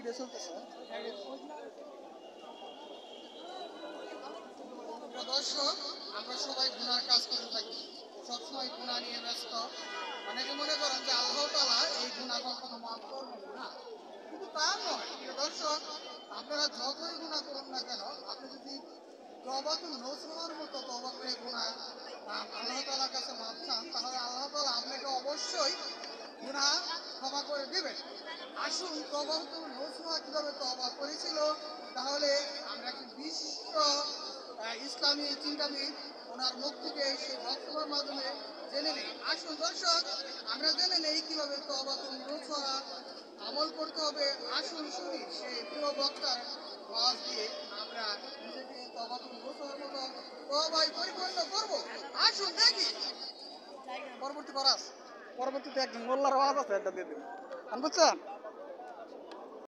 Video চলতেছে। দর্শক, আমরা সবাই গুনার কাজ করে থাকি, সবসময় গুনাহ নিয়ে ব্যস্ত। অনেকে মনে করেন যে আল্লাহ তাআলা এই গুনাহ কখনো মাফ করবেন না, কিন্তু তা নয়। প্রিয় দর্শক, আপনারা যতই গুনাহ করুন না কেন, আপনি যদি তওবাতুন নসুহার মতো তওবা করে গুনাহ আল্লাহ তাআলার কাছে মাফ চান, তাহলে আল্লাহ তাআলা আপনাকে অবশ্যই গুনাহ ক্ষমা করে দিবেন। আসুন তওবাতুন নসুহা কিভাবে তওবা করেছিল, তাহলে আমরা একজন বিশিষ্ট ইসলামী চিন্তাবিদ ওনার মুখ থেকে সেই বক্তব্যের মাধ্যমে জেনে নেই। আসুন দর্শক, আমরা জেনে নেই কিভাবে তওবাতুন নসুহা আমল করতে হবে। আসুন শুনি সেই প্রিয় বক্তার ওয়াজ দিয়ে আমরা নিজেকে তওবাতুন নসুহার মতো তওবায় পরিপূর্ণ করব। আসুন দেখি। পরবর্তীতে একজন মোল্লার ওয়াজ আছে, এটা দিয়ে দিন, বুঝছেন?